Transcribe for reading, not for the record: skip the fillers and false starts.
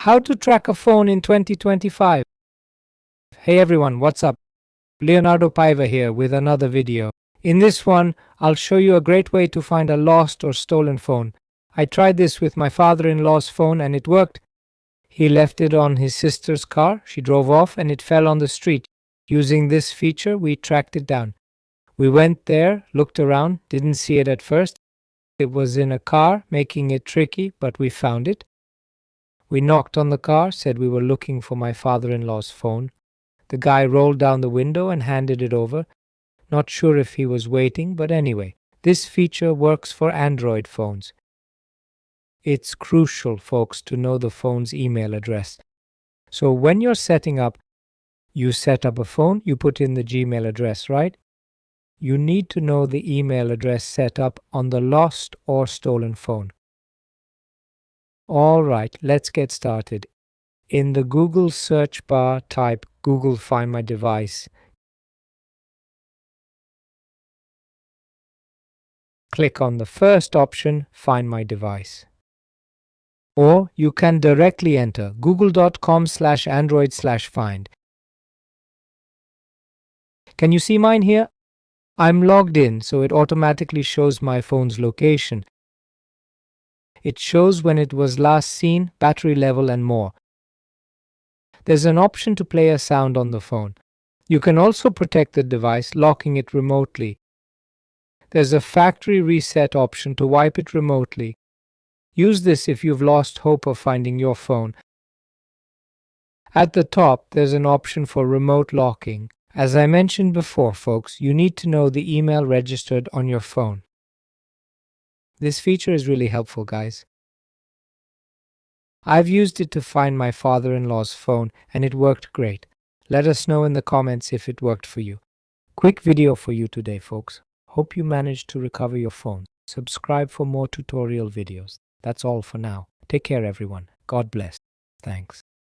How to track a phone in 2025. Hey everyone, what's up? Leonardo Paiva here with another video. In this one, I'll show you a great way to find a lost or stolen phone. I tried this with my father-in-law's phone and it worked. He left it on his sister's car, she drove off and it fell on the street. Using this feature, we tracked it down. We went there, looked around, didn't see it at first. It was in a car, making it tricky, but we found it. We knocked on the car, said we were looking for my father-in-law's phone. The guy rolled down the window and handed it over. Not sure if he was waiting, but anyway, this feature works for Android phones. It's crucial, folks, to know the phone's email address. So when you're setting up, you set up a phone, you put in the Gmail address, right? You need to know the email address set up on the lost or stolen phone. Alright, let's get started. In the Google search bar, type Google Find My Device. Click on the first option, Find My Device. Or you can directly enter google.com/android/find. Can you see mine here? I'm logged in, so it automatically shows my phone's location. It shows when it was last seen, battery level and more. There's an option to play a sound on the phone. You can also protect the device, locking it remotely. There's a factory reset option to wipe it remotely. Use this if you've lost hope of finding your phone. At the top, there's an option for remote locking. As I mentioned before, folks, you need to know the email registered on your phone. This feature is really helpful, guys. I've used it to find my father-in-law's phone and it worked great. Let us know in the comments if it worked for you. Quick video for you today, folks. Hope you managed to recover your phone. Subscribe for more tutorial videos. That's all for now. Take care, everyone. God bless. Thanks.